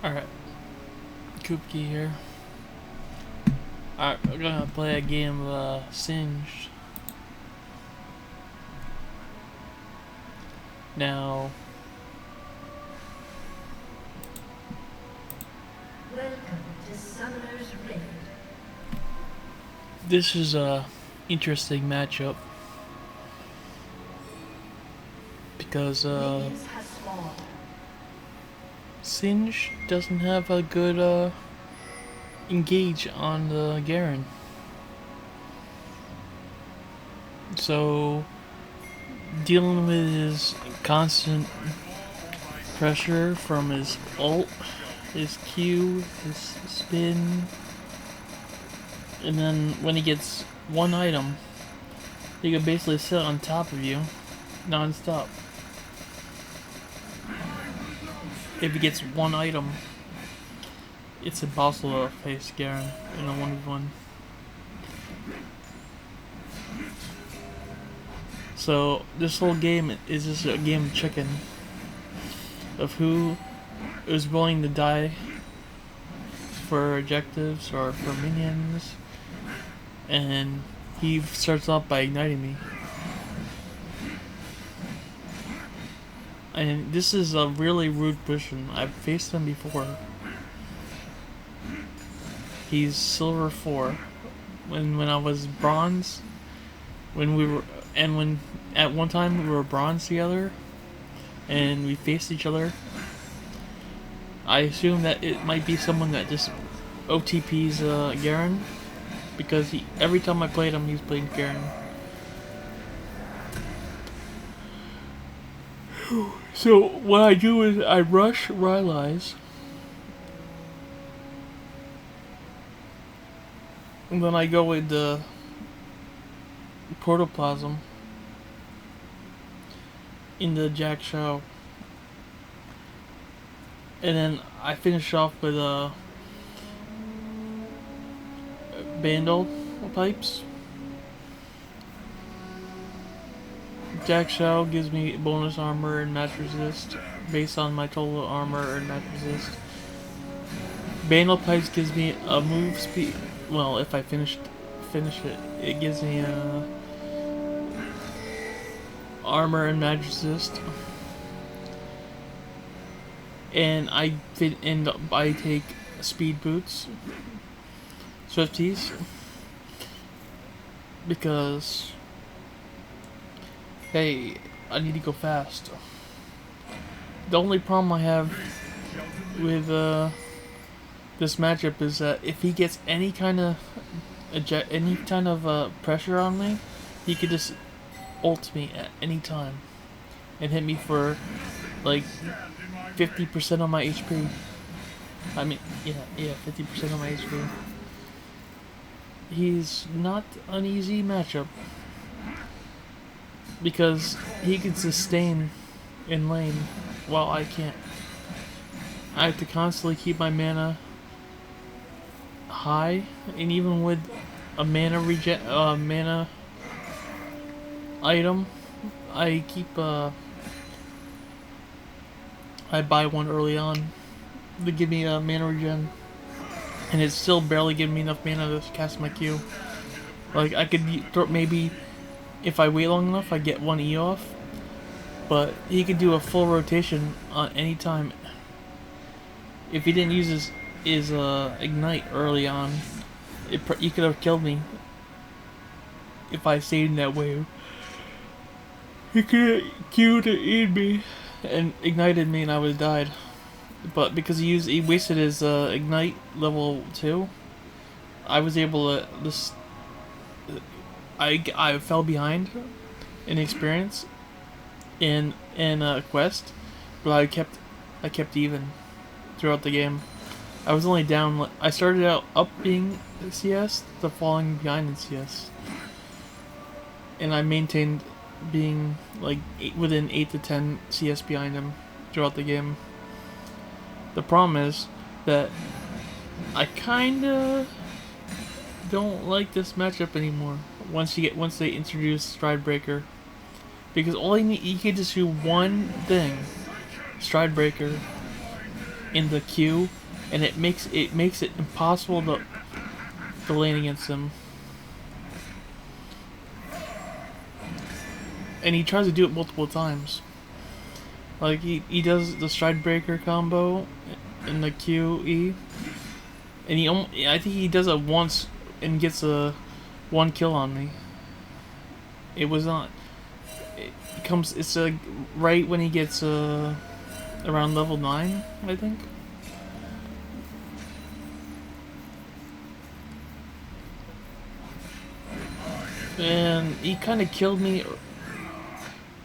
Alright, Koopki here. Alright, we're gonna play a game of Singed. Now, Welcome to Summoner's Rift. this is a interesting matchup because Minions have spawned. Singed doesn't have a good engage on the Garen. So, dealing with his constant pressure from his ult, his Q, his spin, and then when he gets one item, he can basically sit on top of you non-stop. If he gets one item, it's impossible to face Garen in a 1v1. So this whole game is just a game of chicken, of who is willing to die for objectives or for minions, and he starts off by igniting me. And this is a really rude position. I've faced him before. He's silver 4. When I was bronze, when at one time we were bronze together, and we faced each other, I assume that it might be someone that just OTPs Garen, because every time I played him, he was playing Garen. So what I do is I rush Rylai's, and then I go with the Protoplasm in the Jack Shao, and then I finish off with Bandle pipes. Jack Shao gives me bonus armor and match resist based on my total armor and match resist. Bandle pipes gives me a move speed. Well, if I finish it, it gives me armor and match resist. And I take speed boots, Swifties, because hey, I need to go fast. The only problem I have with this matchup is that if he gets any kind of pressure on me, he could just ult me at any time and hit me for like 50% of my HP. I mean, yeah, 50% of my HP. He's not an easy matchup because he can sustain in lane while I can't. I have to constantly keep my mana high, and even with a mana item, I keep I buy one early on to give me a mana regen, and it's still barely giving me enough mana to cast my Q. Like I could maybe, if I wait long enough, I get one E off, but he could do a full rotation on any time. If he didn't use his ignite early on, he could have killed me if I stayed in that wave. He could have Q'd in me and ignited me, and I would have died. But because he wasted his ignite level 2, I was able to just. I fell behind in experience in quest, but I kept even throughout the game. I was only down. I started out up being CS to falling behind in CS, and I maintained being like within 8 to 10 CS behind him throughout the game. The problem is that I kinda don't like this matchup anymore. Once they introduce Stride Breaker, because all you can just do one thing, Stride Breaker, in the queue, and it makes it impossible to lane against him. And he tries to do it multiple times. Like he does the stride breaker combo in the QE, and I think he does it once and gets a 1 kill on me. It was not. It comes. It's right when he gets around level 9, I think. And he kind of killed me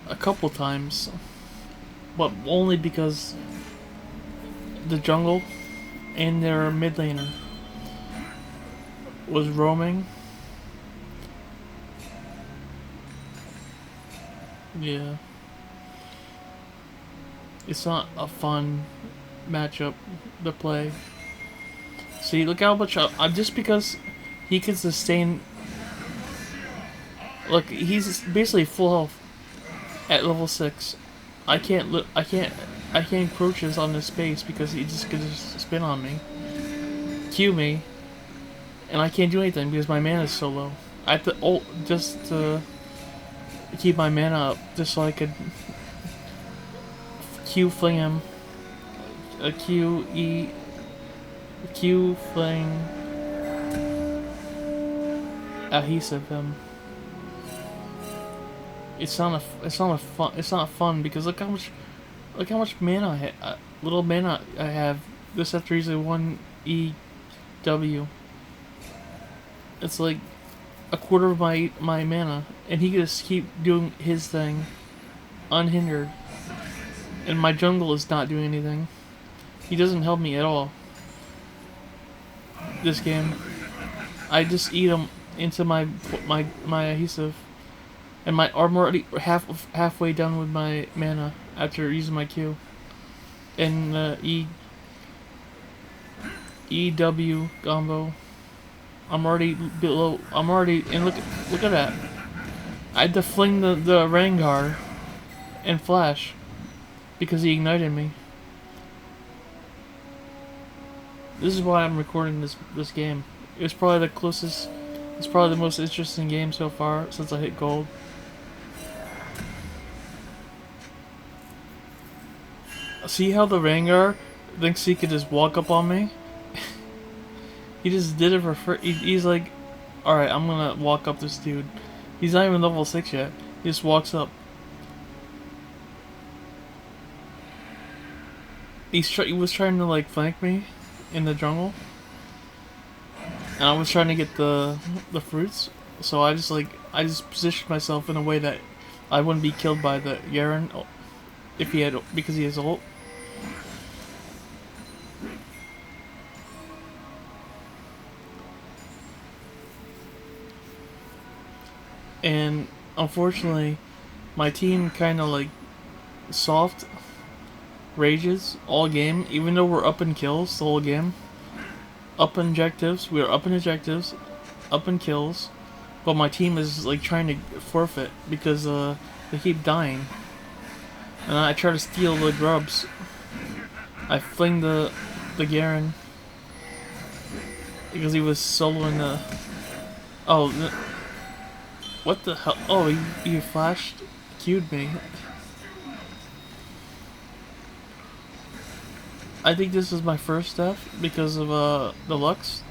a couple times, but only because the jungle and their mid laner was roaming. Yeah. It's not a fun matchup to play. See, look how much I'm just because he can sustain. Look, he's basically full health at level 6. I can't encroach this on this space because he just could just spin on me, Q me, and I can't do anything because my mana is so low. I have to ult just to keep my mana up, just so I could Q fling him, a Q fling adhesive him. It's not fun because look how much mana little mana I have. This after using 1 EW. It's like a quarter of my mana, and he can just keep doing his thing unhindered. And my jungle is not doing anything. He doesn't help me at all. This game, I just eat him into my adhesive, and I'm already halfway done with my mana after using my Q. And EW combo. I'm already below. And look at that. I had to fling the Rengar and flash because he ignited me. This is why I'm recording this game. It's probably the closest. It's probably the most interesting game so far since I hit gold. See how the Rengar thinks he could just walk up on me? He just did it for free. He's like, alright, I'm gonna walk up this dude. He's not even level 6 yet. He just walks up. He was trying to like flank me in the jungle. And I was trying to get the fruits. So I just positioned myself in a way that I wouldn't be killed by the garen if he had, because he has ult. And unfortunately, my team kind of like soft rages all game, even though we're up in kills the whole game. Up in objectives, we are up in objectives, up in kills, but my team is like trying to forfeit because they keep dying. And I try to steal the grubs. I fling the Garen because he was soloing the. Oh, what the hell? Oh, he flashed, Q'd me. I think this is my first death because of the Lux.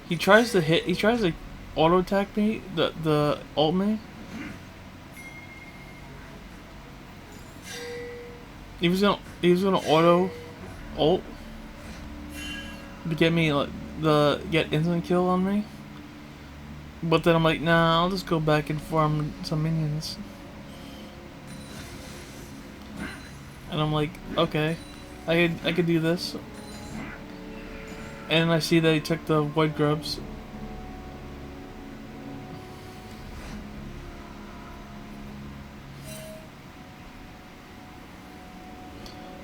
He tries to auto attack me, the ult me. He was gonna auto ult to get me get instant kill on me. But then I'm like, nah, I'll just go back and farm some minions. And I'm like, okay, I could do this. And I see that he took the white grubs.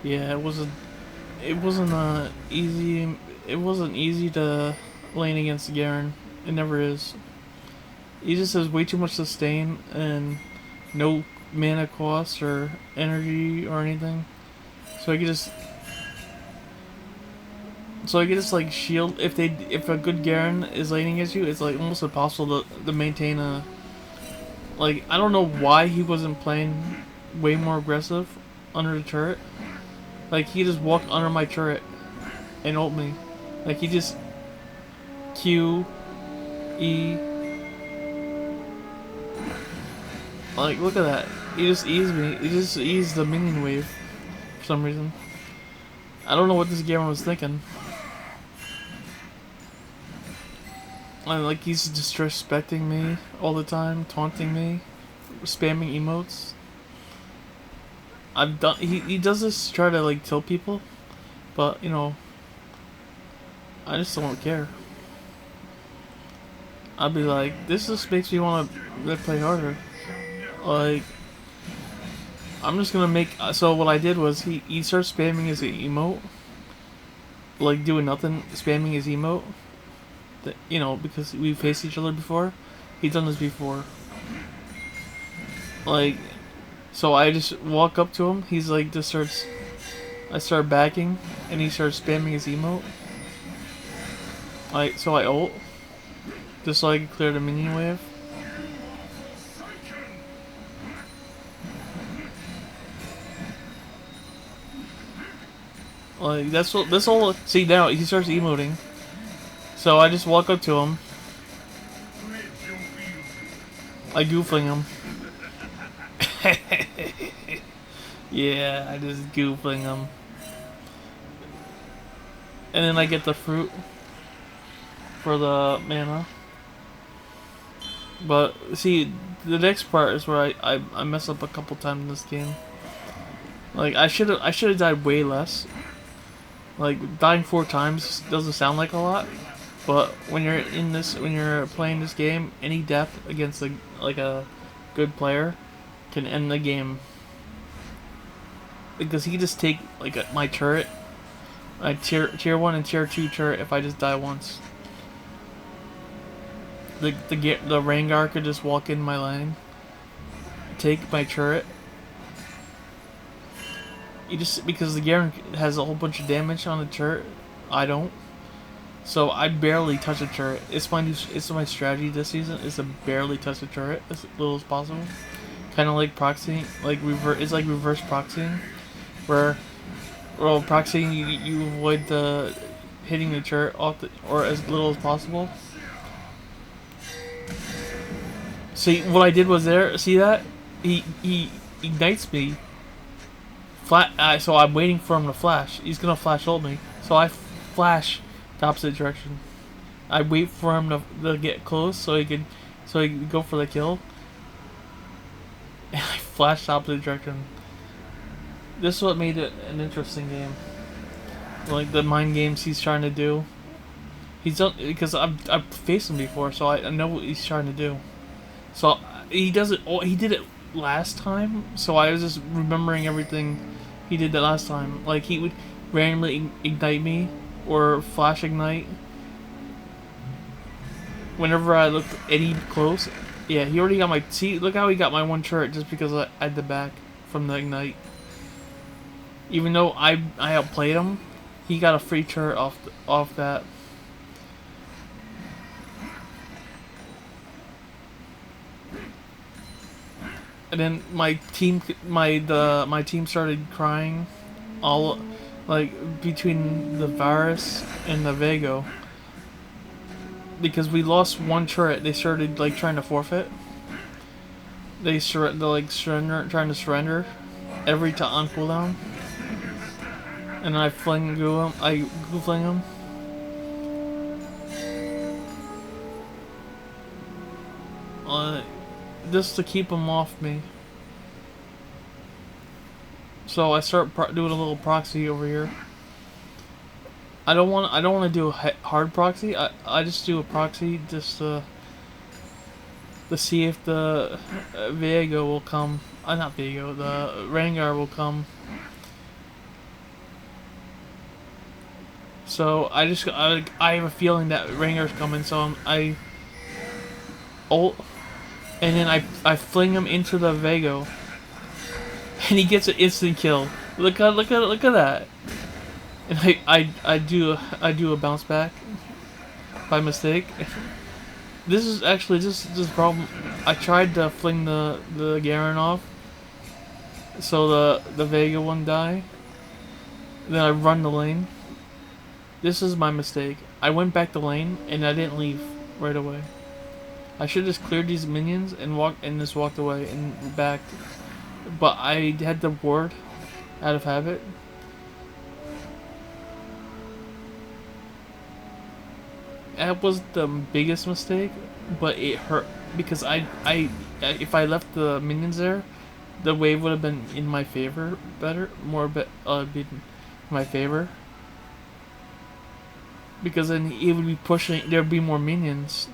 Yeah, it wasn't easy to lane against Garen. It never is. He just has way too much sustain and no mana cost or energy or anything. So I could just like shield if a good Garen is laning at you, it's like almost impossible to maintain a like I don't know why he wasn't playing way more aggressive under the turret. Like he just walked under my turret and ult me. Like he just Q E like look at that. He just eased me. He just eased the minion wave for some reason. I don't know what this Garen was thinking. Like he's disrespecting me all the time, taunting me, spamming emotes. I've done. He does this to try to like tilt people, but you know, I just don't care. I'd be like, this just makes me want to play harder. Like, I'm just gonna make. So what I did was he started spamming his emote, like doing nothing, spamming his emote. That, you know, because we faced each other before. He's done this before. Like, so I just walk up to him. He's like, just starts. I start backing, and he starts spamming his emote. Like, so I ult, just so I can clear the minion wave. Like that's what this whole see now he starts emoting. So I just walk up to him. I goofling him. Yeah, I just goofling him. And then I get the fruit for the mana. But see, the next part is where I mess up a couple times in this game. Like I should have died way less. Like dying 4 times doesn't sound like a lot, but when you're playing this game, any death against a good player can end the game. Because he can just take like my turret, my tier 1 and tier 2 turret if I just die once. The Rengar could just walk in my lane, take my turret. You just because the Garen has a whole bunch of damage on the turret, I don't. So I barely touch a turret. It's my strategy this season is to barely touch the turret as little as possible. Kind of like proxying, it's like reverse proxying, where proxying you avoid the hitting the turret off or as little as possible. See what I did was there. See that he ignites me. So I'm waiting for him to flash. He's gonna flash ult me. So I flash the opposite direction. I wait for him to get close so he can go for the kill. And I flash the opposite direction. This is what made it an interesting game. Like the mind games he's trying to do. He's done because I've faced him before, so I know what he's trying to do. So he does it. He did it last time, so I was just remembering everything he did that last time. Like he would randomly ignite me or flash ignite whenever I looked any close. Yeah, he already got my. See, look how he got my one turret just because I had the back from the ignite. Even though I outplayed him, he got a free turret off that. And then my team started crying, all like between the Varus and the Vago, because we lost one turret. They started like trying to forfeit. They're trying to surrender every time on cooldown. And I goo fling him. Just to keep them off me. So I start doing a little proxy over here. I don't want to do a hard proxy. I just do a proxy just to see if the Viego will come. Not Viego. The Rengar will come. So I have a feeling that Rengar's coming. So I ult, and then I fling him into the Vago, and he gets an instant kill. Look at that. And I do a bounce back by mistake. This is actually this problem. I tried to fling the Garen off, so the Vega wouldn't die. Then I run the lane. This is my mistake. I went back the lane and I didn't leave right away. I should have just cleared these minions and just walked away and backed. But I had the ward out of habit. That was the biggest mistake, but it hurt because if I left the minions there, the wave would have been in my favor better, been in my favor. Because then it would be pushing, there'd be more minions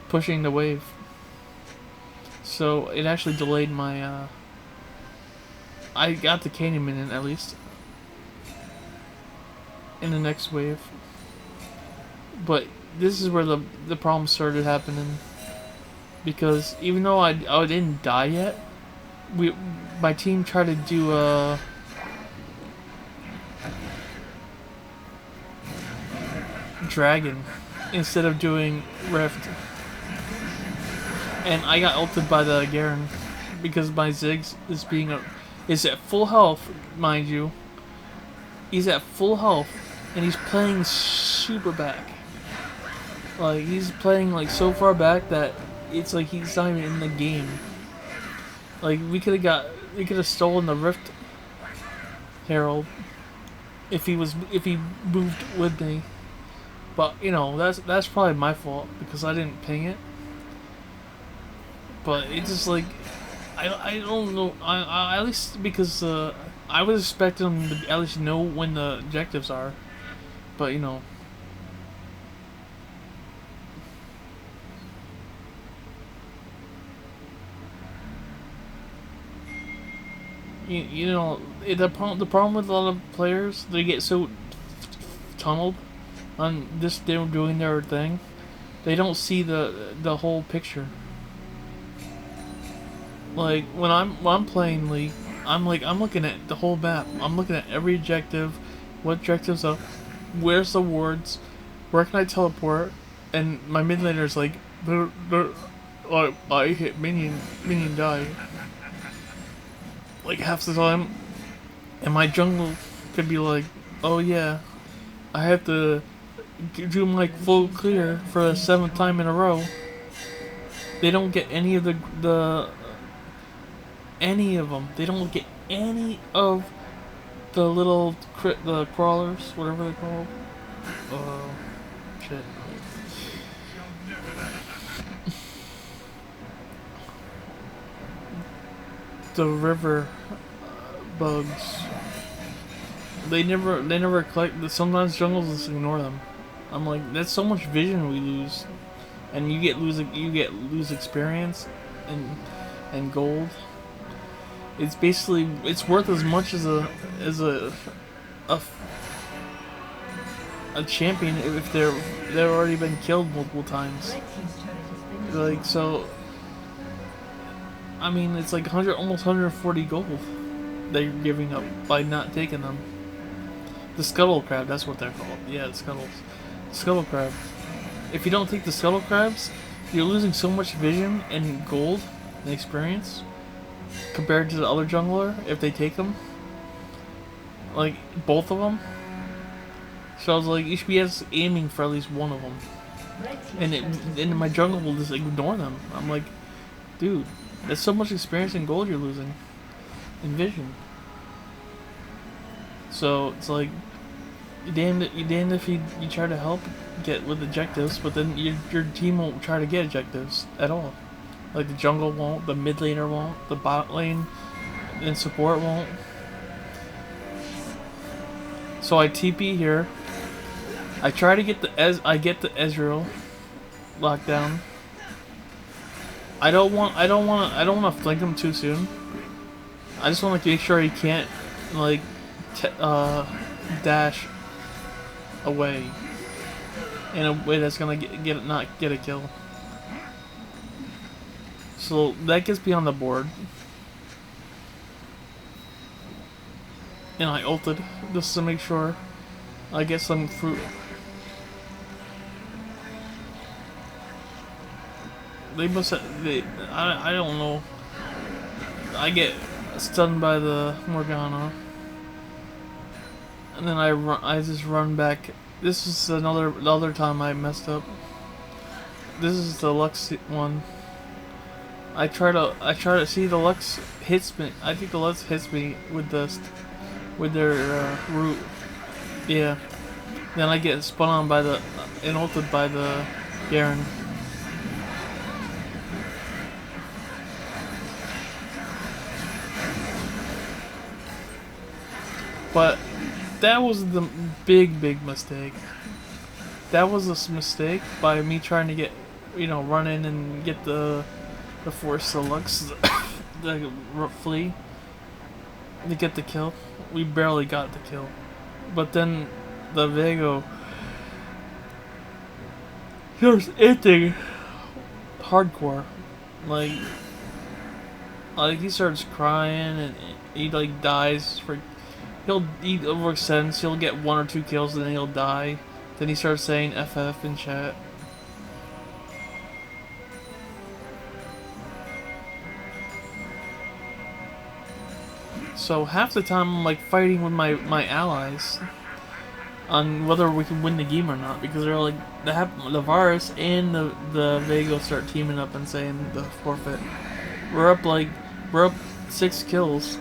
pushing the wave. So it actually delayed my, I got the Canyon minion at least in the next wave. But this is where the problem started happening. Because even though I didn't die yet, my team tried to do a dragon instead of doing rift, and I got ulted by the Garen because my Ziggs is at full health, mind you. He's at full health and he's playing super back. Like he's playing like so far back that it's like he's not even in the game. Like we could have stolen the Rift Herald if he moved with me. But you know that's probably my fault because I didn't ping it. But it's just like I don't know. I at least because I was expecting them to at least know when the objectives are. But you know. You know the problem with a lot of players, they get so tunneled on this, they're doing their thing, they don't see the whole picture. Like when I'm playing League, I'm looking at the whole map. I'm looking at every objective, what objectives up, where's the wards, where can I teleport, and my mid laner's like, I hit minion die. Like half the time, and my jungle could be like, oh yeah, I have to do my full clear for the 7th time in a row. They don't get any of any of them. They don't get any of the little the crawlers, whatever they're called. Shit. The river bugs. They never collect. Sometimes jungles just ignore them. I'm like, that's so much vision we lose, and you lose experience and gold. It's basically worth as much as a champion if they've already been killed multiple times. Like so. I mean, it's like almost 140 gold they're giving up by not taking them. The scuttle crab, that's what they're called. Yeah, the scuttles. Scuttle crab. If you don't take the scuttle crabs, you're losing so much vision and gold and experience compared to the other jungler if they take them. Like, both of them. So I was like, you should be aiming for at least one of them. And my jungle will just ignore them. I'm like, dude. There's so much experience and gold you're losing. And vision. So, it's like, you're damned if you try to help get with objectives, but then your team won't try to get objectives at all. Like, the jungle won't, the mid laner won't, the bot lane and support won't. So I TP here. I try to get the Ezreal locked down. I don't want to flank him too soon. I just want to make sure he can't like dash away in a way that's gonna not get a kill. So that gets me on the board. And I ulted just to make sure I get some fruit. They must have, I don't know. I get stunned by the Morgana. And then I just run back. This is the other time I messed up. This is the Lux one. I try to see the Lux hits me. I think the Lux hits me with their root. Yeah. Then I get spun on by the and ulted by the garen. But that was the big mistake. That was a mistake by me trying to get, run in and get the force Lux, the flee, to get the kill. We barely got the kill. But then the Vego, he was hitting hardcore. Like he starts crying and he like dies for. He'll overextends. He'll get 1 or 2 kills and then he'll die. Then he starts saying FF in chat. So half the time I'm like fighting with my allies on whether we can win the game or not, because they're like the virus and the Vago start teaming up and saying the forfeit. We're up 6 kills.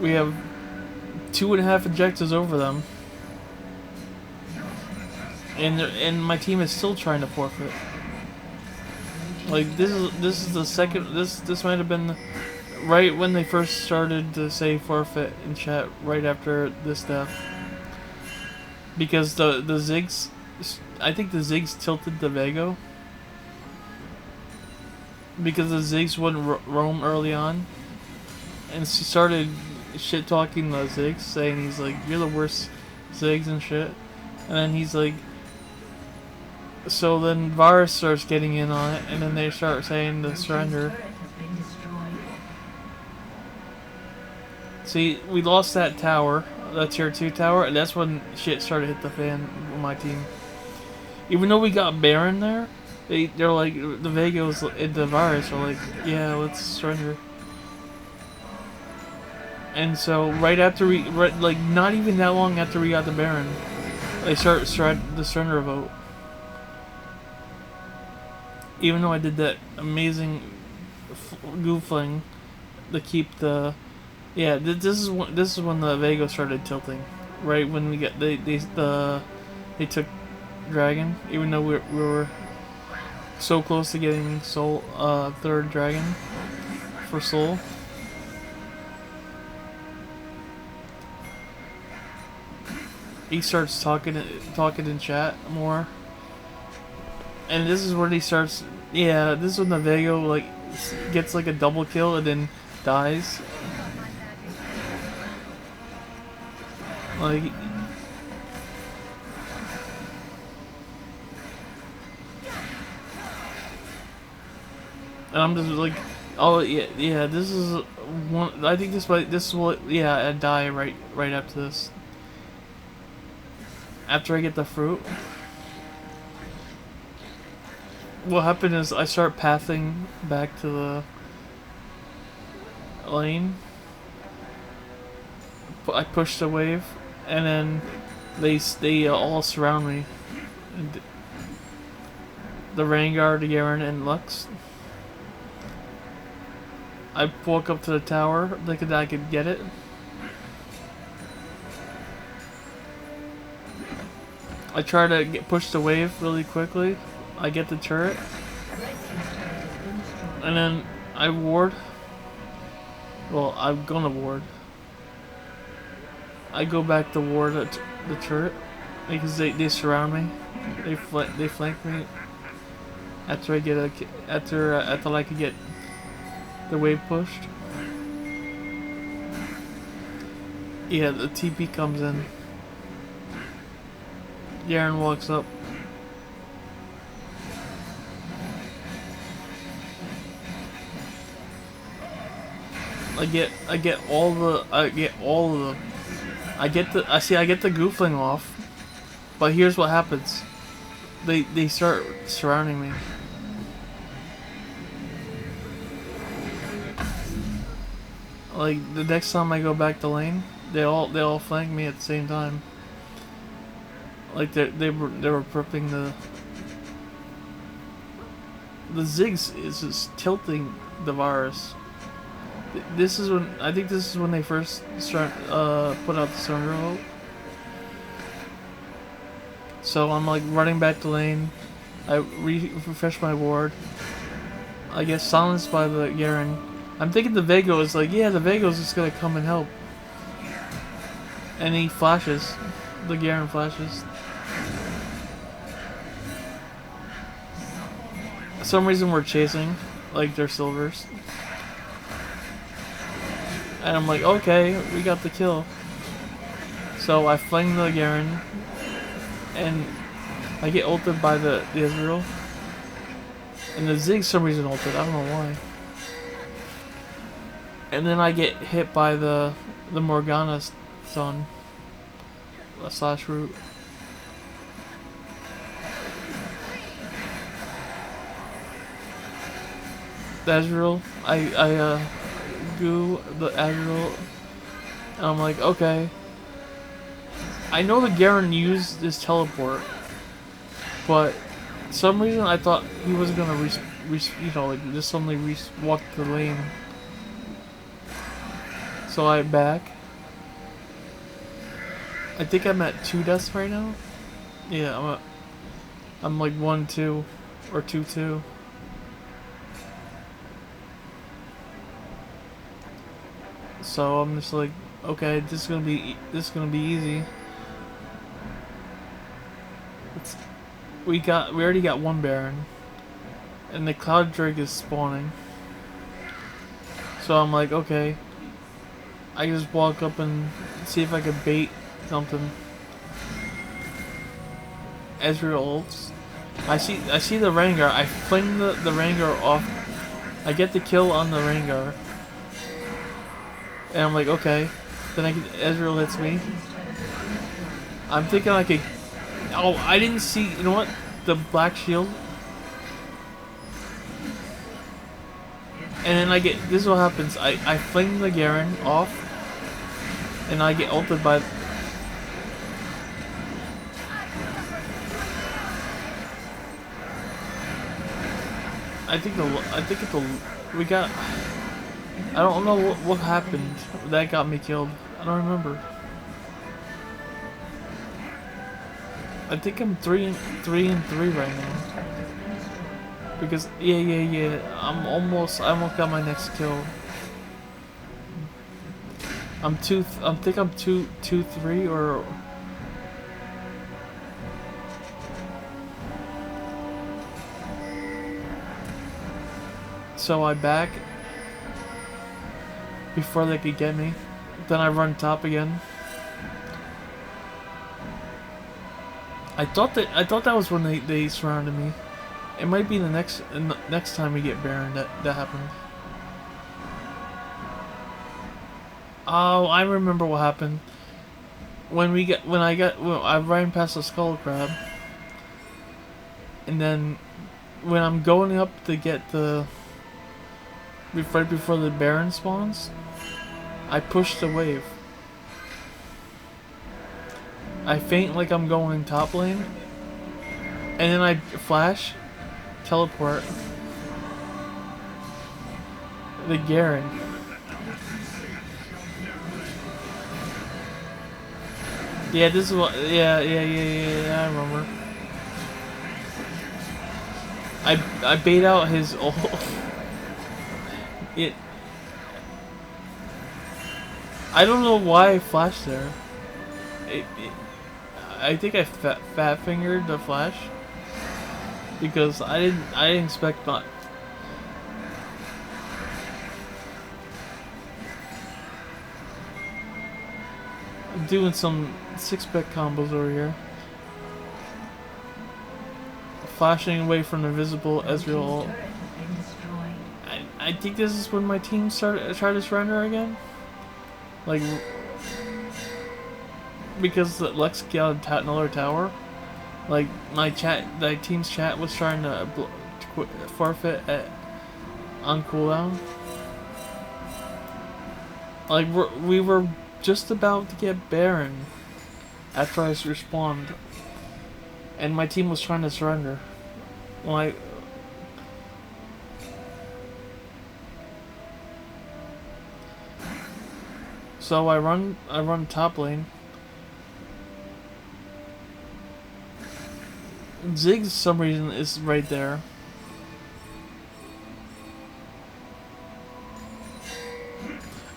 We have 2.5 objectives over them, and my team is still trying to forfeit. Like this is the second. This might have been right when they first started to say forfeit in chat. Right after this death, because the Ziggs, I think the Ziggs tilted the Vago. Because the Ziggs wouldn't roam early on, and she started shit talking the Ziggs, saying he's like, you're the worst Ziggs and shit. And then he's like, so then Varus starts getting in on it, and then they start saying the surrender. See, we lost that tower, that tier 2 tower, and that's when shit started to hit the fan with my team. Even though we got Baron there, they're like, the Vagos and the Varus are like, yeah, let's surrender. And so right after like not even that long after we got the Baron, they start the surrender vote. Even though I did that amazing goofling to keep the, yeah, this is when the Vago started tilting, right when we got they took Dragon, even though we were so close to getting Soul 3rd Dragon for Soul. He starts talking in chat more, and this is when he starts. Yeah, this is when the Vago like gets like a double kill and then dies. Like, and I'm just like, oh yeah. This is one. I think this will I die right after this. After I get the fruit, what happened is I start pathing back to the lane. I push the wave, and then they all surround me. And the Vanguard, Garen, and Lux. I walk up to the tower, thinking that I could get it. I try to push the wave really quickly. I get the turret. And then I ward. Well, I'm gonna ward. I go back to ward the turret. Because they surround me. They flank me. After I get after I can get the wave pushed. Yeah, the TP comes in. Garen walks up. I get all the I get the goofling off, but here's what happens. They start surrounding me. Like the next time I go back to lane, they all flank me at the same time. Like they were prepping the Ziggs is just tilting the virus. This is when I think this is when they first start put out the surrender vote. So I'm like running back to lane. I refresh my ward. I get silenced by the Garen. I'm thinking the Vego is like, yeah, the Vego's just gonna come and help. And he flashes. The Garen flashes. For some reason we're chasing, like they're silvers. And I'm like, okay, we got the kill. So I fling the Garen, and I get ulted by the Israel. And the Ziggs for some reason ulted, I don't know why. And then I get hit by the Morgana stun. Slash root. The Azrael, I goo the Azrael, and I'm like, okay. I know the Garen used this teleport, but for some reason I thought he wasn't gonna like just suddenly walk the lane. So I back. I think I'm at 2 deaths right now. Yeah, I'm like 1-2 or 2-2. So I'm just like, okay, this is gonna be easy. We already got one Baron, and the Cloud Drake is spawning. So I'm like, okay, I just walk up and see if I could bait something. Ezreal ults. I see the Rengar. I fling the Rengar off. I get the kill on the Rengar. And I'm like, okay. Then Ezreal hits me. I'm thinking I could. Oh, I didn't see. You know what? The black shield. And then this is what happens. I fling the Garen off. And I get ulted by. We got. I don't know what happened that got me killed. I don't remember. I think I'm 3-3 right now. Because yeah. I almost got my next kill. I think I'm 2-3 or. So I back before they could get me. Then I run top again. I thought that was when they surrounded me. It might be the next time we get Baron that happened. Oh, I remember what happened. When I ran past the Skull Crab, and then when I'm going up to get right before the Baron spawns, I push the wave. I feint like I'm going top lane, and then I flash, teleport, the Garen. Yeah, this is what. Yeah. I remember. I bait out his ult. I don't know why I flashed there. I think I fat fingered the flash because I didn't expect that. I'm doing some 6-bet combos over here. Flashing away from the visible Ezreal ult. I think this is when my team tried to surrender again. Like, because Lex got another tower. Like my team's chat was trying to forfeit on cooldown. Like we were just about to get Baron after I respawned, and my team was trying to surrender. Like, so I run top lane. Ziggs, for some reason, is right there.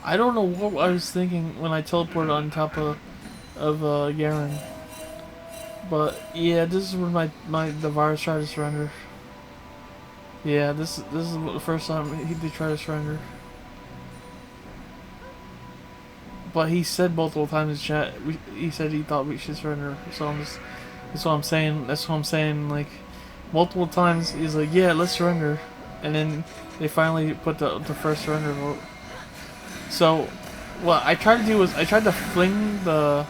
I don't know what I was thinking when I teleported on top of Garen. But yeah, this is when the virus tried to surrender. Yeah, this is the first time they tried to surrender. But he said multiple times in chat. He said he thought we should surrender. So that's what I'm saying. That's what I'm saying. Like multiple times, he's like, "Yeah, let's surrender," and then they finally put the first surrender vote. So, what I tried to do was I tried to fling the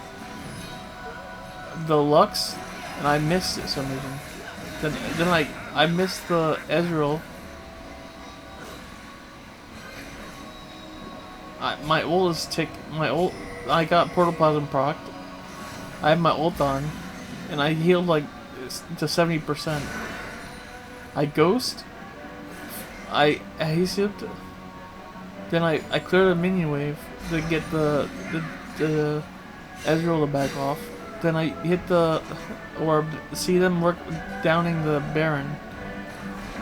Lux, and I missed it for some reason. Then I missed the Ezreal. My ult is tick. My ult. I got Protoplasm procced. I have my ult on, and I healed like to 70%. I ghost. I adhesived. Then I cleared a minion wave to get the Ezreal to back off. Then I hit the orb, see them work downing the Baron.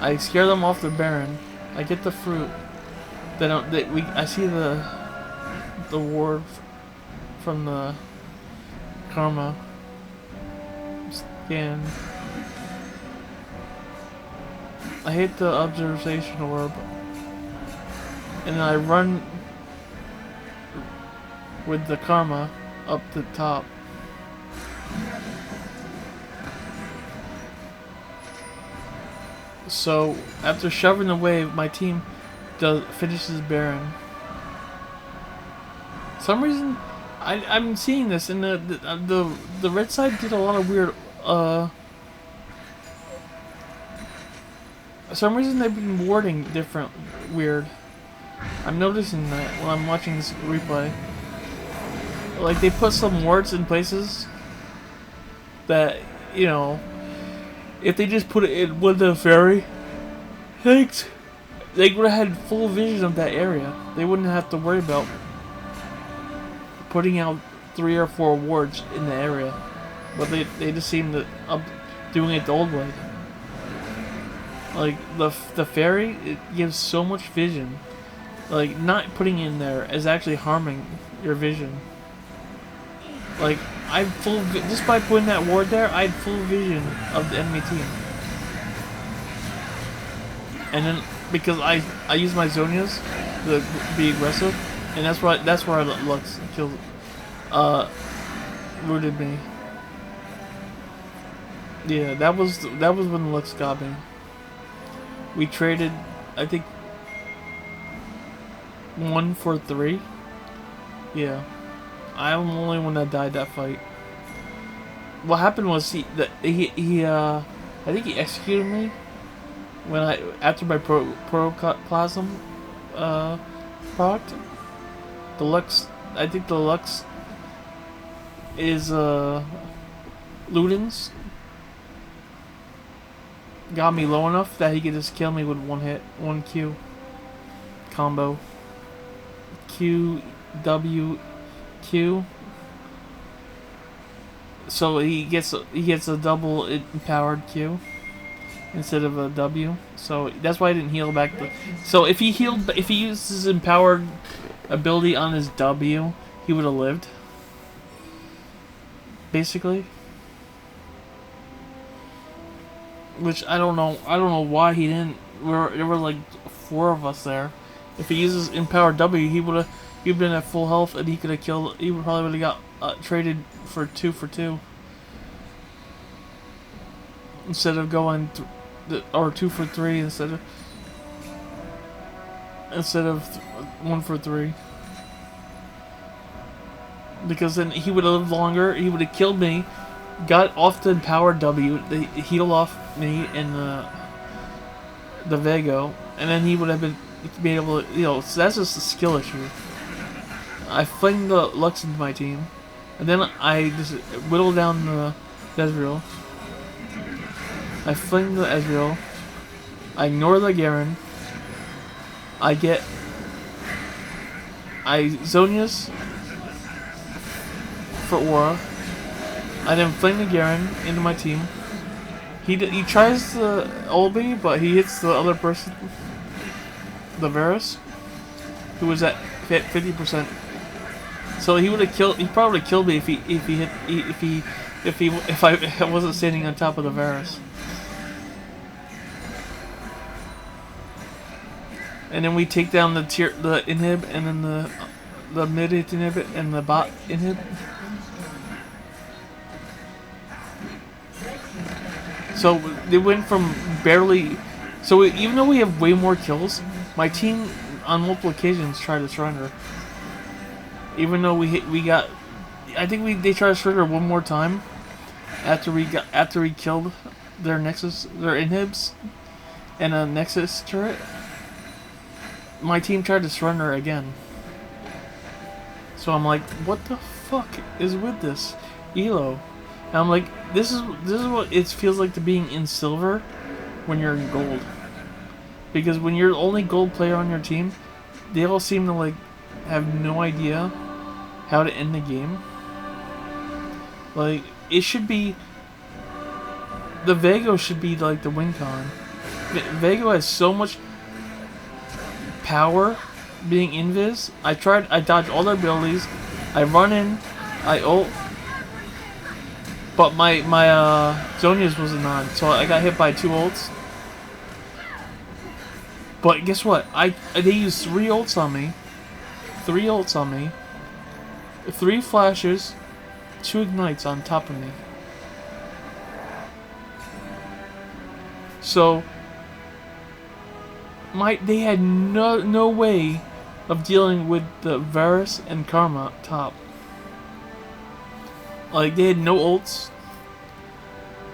I scare them off the Baron. I get the fruit. Then I see the ward from the Karma. Scan. I hit the observation orb. And then I run with the Karma up the top. So after shoving the wave, my team finishes Baron. For some reason, I'm seeing this, and the red side did a lot of weird. For some reason, they've been warding different, weird. I'm noticing that when I'm watching this replay. Like, they put some wards in places that, you know, if they just put it in with the fairy, thanks, they would have had full vision of that area. They wouldn't have to worry about putting out 3 or 4 wards in the area. But they just seem to doing it the old way. Like, the fairy, it gives so much vision. Like, not putting it in there is actually harming your vision. Like, just by putting that ward there, I had full vision of the enemy team. And then, because I use my Zonias to be aggressive, and that's where Lux killed, rooted me. Yeah, that was when Lux got me. We traded, I think, 1 for 3. Yeah. I'm the only one that died that fight. What happened was I think he executed me when after my protoplasm procced. The Lux, I think the Lux is Ludens got me low enough that he could just kill me with one hit, 1 Q combo. Q W Q. So he gets a double empowered Q instead of a W. So that's why I didn't heal back. So if he used his empowered ability on his W, he would have lived. Basically. Which I don't know why he didn't. There were like 4 of us there. If he uses empowered W, he would have. He'd been at full health, and he could have killed. He probably would have got traded for 2 for 2 instead of going or 2 for 3 instead of. instead of 1 for 3. Because then he would have lived longer. He would have killed me. Got off the power W. They heal off me in the Vago, and then he would have been able to, so that's just a skill issue. I fling the Lux into my team, and then I just whittle down the Ezreal. I fling the Ezreal. I ignore the Garen. I Zonia's for Aura. I then fling the Garen into my team. He tries to ult me, but he hits the other person, the Varus, who was at 50%. So he would have killed. He probably would have killed me if I wasn't standing on top of the Varus. And then we take down the inhib, and then the mid inhib and the bot inhib. So they went from barely. So even though we have way more kills, my team on multiple occasions tried to surrender. Even though we got, I think they tried to surrender one more time after we killed their inhibs, and a Nexus turret. My team tried to surrender again. So I'm like, what the fuck is with this elo? And I'm like, this is what it feels like to being in silver when you're in gold. Because when you're the only gold player on your team, they all seem to like have no idea how to end the game. Like, it should be, the Vago should be like the win con. Vago has so much power being invis. I dodged all their abilities. I run in, I ult, but my Zonia's wasn't on, so I got hit by 2 ults. But guess what? They used 3 ults on me. 3 ults on me. 3 flashes, 2 ignites on top of me. So they had no way of dealing with the Varus and Karma top. Like, they had no ults.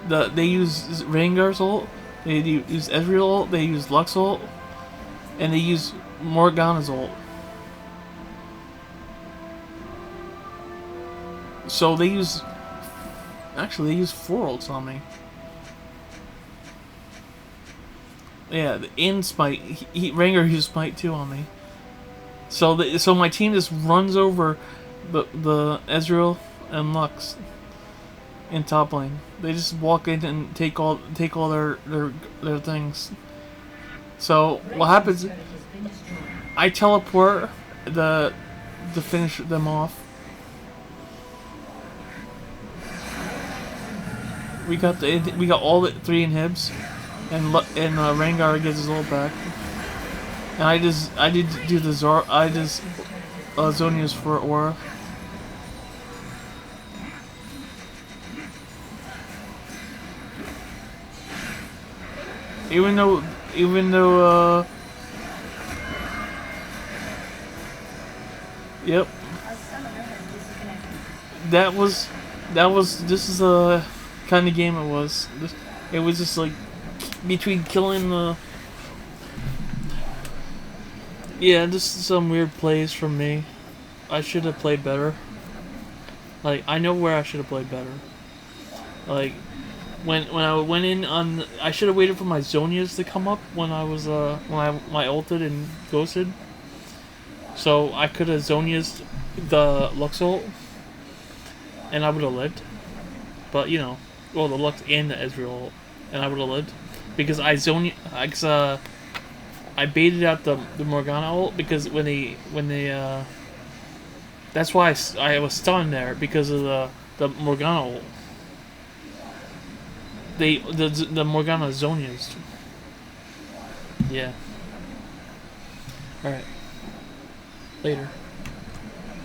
They used Rengar's ult, they used Ezreal ult, they used Lux ult, and they used Morgana's ult. So they used 4 ults on me. Yeah, in Smite, Rengar used Smite too on me. So my team just runs over the Ezreal and Lux in top lane. They just walk in and take all their things. So what happens? I teleport to finish them off. We got all the 3 inhibs, and Rengar gets his ult back. And I did do the Zonia's for Aura. Even though yep. This is the kind of game it was. It was just like between killing the, yeah, just some weird plays from me. I should have played better. Like, I know where I should have played better. Like, when I went in on, I should have waited for my Zonias to come up when I was my ulted and ghosted. So I could have Zonias the Lux ult, and I would have lived. But the Lux and the Ezreal ult, and I would have lived, because I baited out the Morgana ult, because when they that's why I was stunned there, because of the Morgana ult. The Morgana Zonias. Yeah. Alright. Later.